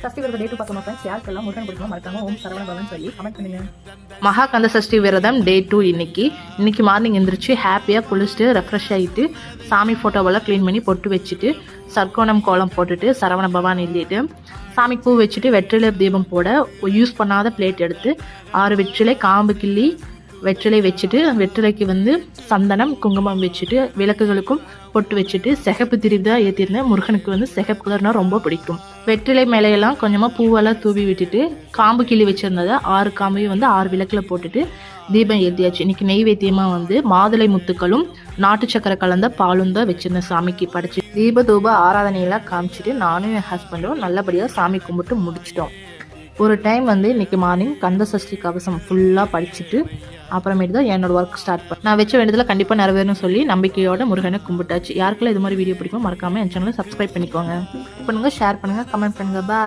சஷ்டி விரதம் டே 2 பார்க்கணும் ஃப்ரெண்ட்ஸ். யாருக்கெல்லாம் முருகன் பிடிக்கும் மறக்காம ஓம் சரவண பவன் சொல்லி கமெண்ட் பண்ணுங்க. மகா கந்த சஷ்டி விரதம் டே 2 இன்னைக்கு மார்னிங் எந்திரிச்சு ஹாப்பியாக குளிச்சுட்டு ரெஃப்ரெஷ் ஆகிட்டு சாமி ஃபோட்டோவெல்லாம் க்ளீன் பண்ணி பொட்டு வச்சுட்டு சர்க்கோணம் கோலம் போட்டுட்டு சரவண பவான் எழுதிட்டு சாமிக்கு பூ வச்சுட்டு வெற்றிலை தீபம் போட யூஸ் பண்ணாத பிளேட் எடுத்து 6 வெற்றிலை காம்பு கிள்ளி வெற்றிலை வச்சுட்டு வெற்றிலைக்கு சந்தனம் குங்குமம் வச்சுட்டு விளக்குகளுக்கும் பொட்டு வச்சுட்டு சிகப்பு திரிவு தான் ஏற்றிருந்தேன். முருகனுக்கு சிகப்பு கலர்னா ரொம்ப பிடிக்கும். வெற்றிலை மேலையெல்லாம் கொஞ்சமாக பூவெல்லாம் தூவி விட்டுட்டு காம்பு கிள்ளி வச்சுருந்ததை 6 காம்பையும் 6 விளக்கில் போட்டுட்டு தீபம் ஏற்றியாச்சு. இன்னைக்கு நெய்வேத்தியமாக மாதுளை முத்துக்களும் நாட்டு சக்கரை கலந்த பாலும் தான் வச்சுருந்தேன் சாமிக்கு படைச்சி. தீப தூப ஆராதனையெல்லாம் காமிச்சிட்டு நானும் என் ஹஸ்பண்டும் நல்லபடியாக சாமி கும்பிட்டு முடிச்சிட்டோம். ஒரு டைம் இன்னைக்கு மார்னிங் கந்த சஷ்டி கவசம் ஃபுல்லாக படிச்சுட்டு அப்புறமேட்டு தான் என்னோட ஒர்க் ஸ்டார்ட் பண்ணேன். நான் வச்ச வேண்டியதில் கண்டிப்பாக நிறைவேறணும்னு சொல்லி நம்பிக்கையோட முருகனை கும்பிட்டாச்சு. யாருக்கெல்லாம் இது மாதிரி வீடியோ பிடிக்கும் மறக்காமல் என் சேனலை சப்ஸ்கிரைப் பண்ணிக்கோங்க. பண்ணுங்கள், ஷேர் பண்ணுங்கள், கமெண்ட் பண்ணுங்கள். பா.